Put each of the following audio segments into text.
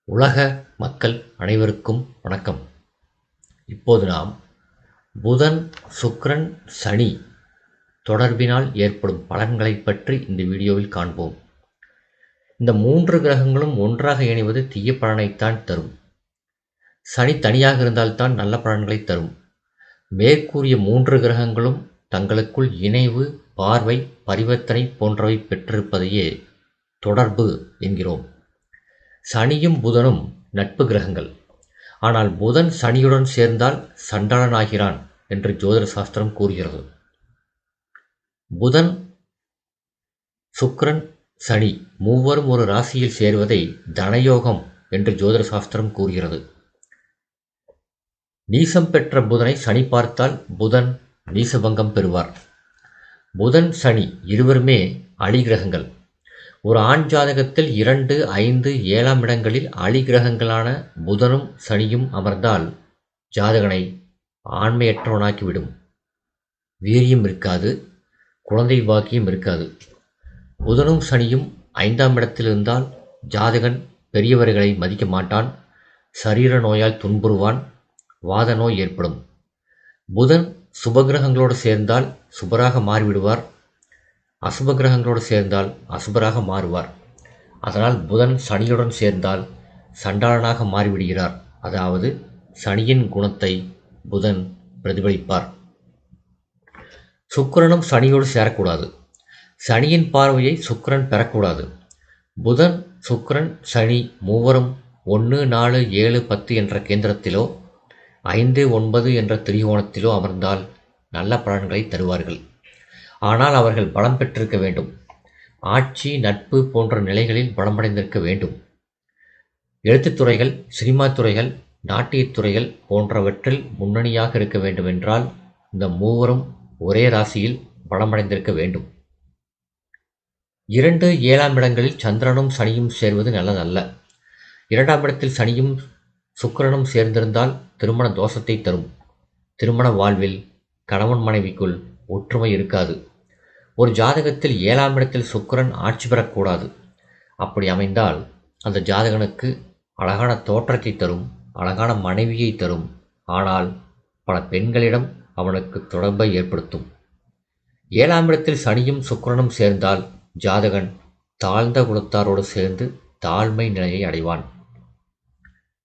உலக மக்கள் அனைவருக்கும் வணக்கம். இப்போது நாம் புதன், சுக்கிரன், சனி தொடர்பினால் ஏற்படும் பலன்களைப் பற்றி இந்த வீடியோவில் காண்போம். இந்த 3 கிரகங்களும் ஒன்றாக இணைவது தீய பலனைத்தான் தரும். சனி தனியாக இருந்தால்தான் நல்ல பலன்களை தரும். மேற்கூறிய 3 கிரகங்களும் தங்களுக்குள் இணைவு, பார்வை, பரிவர்த்தனை போன்றவை பெற்றிருப்பதையே தொடர்பு என்கிறோம். சனியும் புதனும் நட்பு கிரகங்கள். ஆனால் புதன் சனியுடன் சேர்ந்தால் சண்டாளனாகிறான் என்று ஜோதிட சாஸ்திரம் கூறுகிறது. புதன், சுக்கிரன், சனி மூவரும் ஒரு ராசியில் சேர்வதை தனயோகம் என்று ஜோதிட சாஸ்திரம் கூறுகிறது. நீசம் பெற்ற புதனை சனி பார்த்தால் புதன் நீசபங்கம் பெறுவார். புதன், சனி இருவருமே அலி கிரகங்கள். ஒரு ஆண் ஜாதகத்தில் 2, 5, 7ஆம் இடங்களில் அலி கிரகங்களான புதனும் சனியும் அமர்ந்தால் ஜாதகனை ஆண்மையற்றவனாக்கிவிடும். வீரியம் இருக்காது, குழந்தை பாக்கியம் இருக்காது. புதனும் சனியும் 5ஆம் இடத்தில் இருந்தால் ஜாதகன் பெரியவர்களை மதிக்க மாட்டான், சரீர நோயால் துன்புறுவான், வாத நோய் ஏற்படும். புதன் சுபகிரகங்களோடு சேர்ந்தால் சுபராக மாறிவிடுவார், அசுப கிரகங்களோடு சேர்ந்தால் அசுபராக மாறுவார். அதனால் புதன் சனியுடன் சேர்ந்தால் சண்டாளனாக மாறிவிடுகிறார். அதாவது சனியின் குணத்தை புதன் பிரதிபலிப்பார். சுக்கிரனும் சனியோடு சேரக்கூடாது. சனியின் பார்வையை சுக்கிரன் பெறக்கூடாது. புதன், சுக்கிரன், சனி மூவரும் 1, 4, 7, 10 என்ற கேந்திரத்திலோ 5, 9 என்ற திரிகோணத்திலோ அமர்ந்தால் நல்ல பலன்களை தருவார்கள். ஆனால் அவர்கள் பலம் பெற்றிருக்க வேண்டும். ஆட்சி, நட்பு போன்ற நிலைகளில் பலமடைந்திருக்க வேண்டும். எழுத்துத் துறைகள், சினிமா துறைகள், நாட்டியத் துறைகள் போன்றவற்றில் முன்னணியாக இருக்க வேண்டுமென்றால் இந்த மூவரும் ஒரே ராசியில் பலமடைந்திருக்க வேண்டும். 2, 7ஆம் இடங்களில் சந்திரனும் சனியும் சேர்வது நல்லதல்ல. 2ஆம் இடத்தில் சனியும் சுக்கிரனும் சேர்ந்திருந்தால் திருமண தோஷத்தை தரும். திருமண வாழ்வில் கணவன் மனைவிக்குள் ஒற்றுமை இருக்காது. ஒரு ஜாதகத்தில் 7ஆம் இடத்தில் சுக்கிரன் ஆட்சி பெறக்கூடாது. அப்படி அமைந்தால் அந்த ஜாதகனுக்கு அழகான தோற்றத்தை தரும், அழகான மனைவியை தரும். ஆனால் பல பெண்களிடம் அவனுக்கு தொடர்பை ஏற்படுத்தும். 7ஆம் இடத்தில் சனியும் சுக்கிரனும் சேர்ந்தால் ஜாதகன் தாழ்ந்த குலத்தாரோடு சேர்ந்து தாழ்மை நிலையை அடைவான்.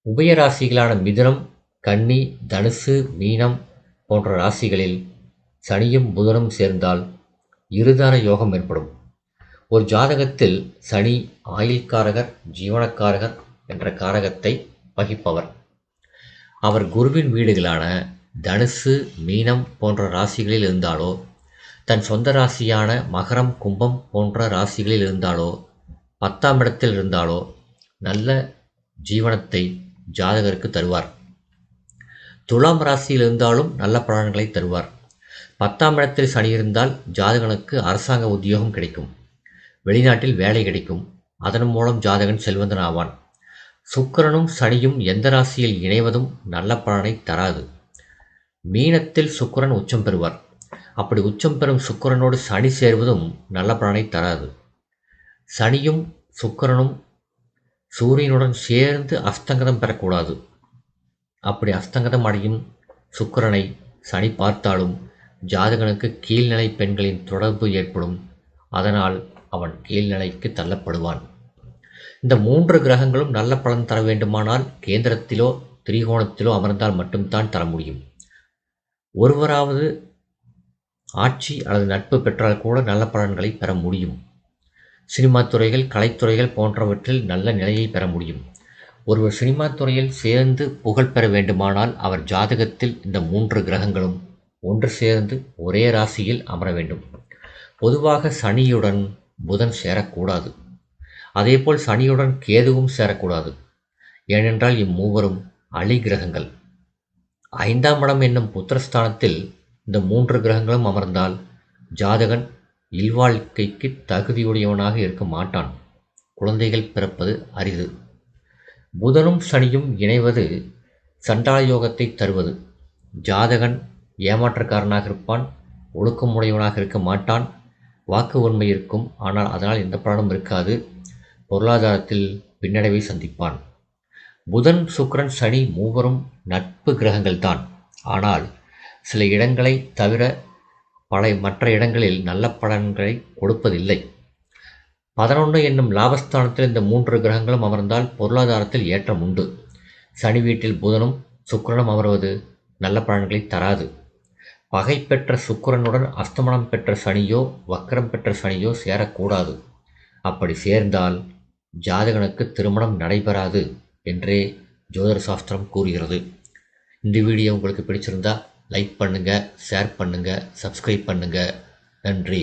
உபயராசிகளான மிதுனம், கன்னி, தனுசு, மீனம் போன்ற ராசிகளில் சனியும் புதனும் சேர்ந்தால் இருதார யோகம் ஏற்படும். ஒரு ஜாதகத்தில் சனி ஆயுள்காரகர், ஜீவனக்காரகர் என்ற காரகத்தை வகிப்பவர். அவர் குருவின் வீடுகளான தனுசு, மீனம் போன்ற ராசிகளில் இருந்தாலோ, தன் சொந்த ராசியான மகரம், கும்பம் போன்ற ராசிகளில் இருந்தாலோ, 10ஆம் இடத்தில் இருந்தாலோ நல்ல ஜீவனத்தை ஜாதகருக்கு தருவார். துலாம் ராசியில் இருந்தாலும் நல்ல பலன்களை தருவார். 10ஆம் இடத்தில் சனி இருந்தால் ஜாதகனுக்கு அரசாங்க உத்தியோகம் கிடைக்கும், வெளிநாட்டில் வேலை கிடைக்கும். அதன் மூலம் ஜாதகன் செல்வந்தன் ஆவான். சுக்கிரனும் சனியும் எந்த ராசியில் இணைவதும் நல்ல பலனை தராது. மீனத்தில் சுக்கிரன் உச்சம் பெறுவார். அப்படி உச்சம் பெறும் சுக்கிரனோடு சனி சேர்வதும் நல்ல பலனை தராது. சனியும் சுக்கிரனும் சூரியனுடன் சேர்ந்து அஸ்தங்கதம் பெறக்கூடாது. அப்படி அஸ்தங்கதம் அடையும் சுக்கிரனை சனி பார்த்தாலும் ஜாதகனுக்கு கீழ்நிலை பெண்களின் தொடர்பு ஏற்படும். அதனால் அவன் கீழ்நிலைக்கு தள்ளப்படுவான். இந்த 3 கிரகங்களும் நல்ல பலன் தர வேண்டுமானால் கேந்திரத்திலோ திரிகோணத்திலோ அமர்ந்தால் மட்டும்தான் தர முடியும். ஒருவராவது ஆட்சி அல்லது நட்பு பெற்றால் கூட நல்ல பலன்களை பெற முடியும். சினிமா துறைகள், கலைத்துறைகள் போன்றவற்றில் நல்ல நிலையை பெற முடியும். ஒருவர் சினிமா துறையில் சேர்ந்து புகழ் பெற வேண்டுமானால் அவர் ஜாதகத்தில் இந்த 3 கிரகங்களும் ஒன்று சேர்ந்து ஒரே ராசியில் அமர வேண்டும். பொதுவாக சனியுடன் புதன் சேரக்கூடாது. அதேபோல் சனியுடன் கேதுவும் சேரக்கூடாது. ஏனென்றால் இம்மூவரும் அலி கிரகங்கள். 5ஆம் இடம் என்னும் புத்திரஸ்தானத்தில் இந்த 3 கிரகங்களும் அமர்ந்தால் ஜாதகன் இல்வாழ்க்கைக்கு தகுதியுடையவனாக இருக்க மாட்டான். குழந்தைகள் பிறப்பது அரிது. புதனும் சனியும் இணைவது சண்டாள யோகத்தை தருவது. ஜாதகன் ஏமாற்றக்காரனாக இருப்பான், ஒழுக்கமுடையவனாக இருக்க மாட்டான், வாக்கு உண்மை இருக்கும். ஆனால் அதனால் எந்த பலனும் இருக்காது. பொருளாதாரத்தில் பின்னடைவை சந்திப்பான். புதன், சுக்கிரன், சனி மூவரும் நட்பு கிரகங்கள் தான். ஆனால் சில இடங்களை தவிர மற்ற இடங்களில் நல்ல பலன்களை கொடுப்பதில்லை. 11 என்னும் லாபஸ்தானத்தில் இந்த 3 கிரகங்களும் அமர்ந்தால் பொருளாதாரத்தில் ஏற்றம் உண்டு. சனி வீட்டில் புதனும் சுக்கிரனும் அமர்வது நல்ல பலன்களை தராது. பகை பெற்ற சுக்கிரனுடன் அஸ்தமனம் பெற்ற சனியோ வக்கரம் பெற்ற சனியோ சேரக்கூடாது. அப்படி சேர்ந்தால் ஜாதகனுக்கு திருமணம் நடைபெறாது என்றே ஜோதிட சாஸ்திரம் கூறுகிறது. இந்த வீடியோ உங்களுக்கு பிடிச்சிருந்தா லைக் பண்ணுங்கள், ஷேர் பண்ணுங்கள், சப்ஸ்கிரைப் பண்ணுங்கள். நன்றி.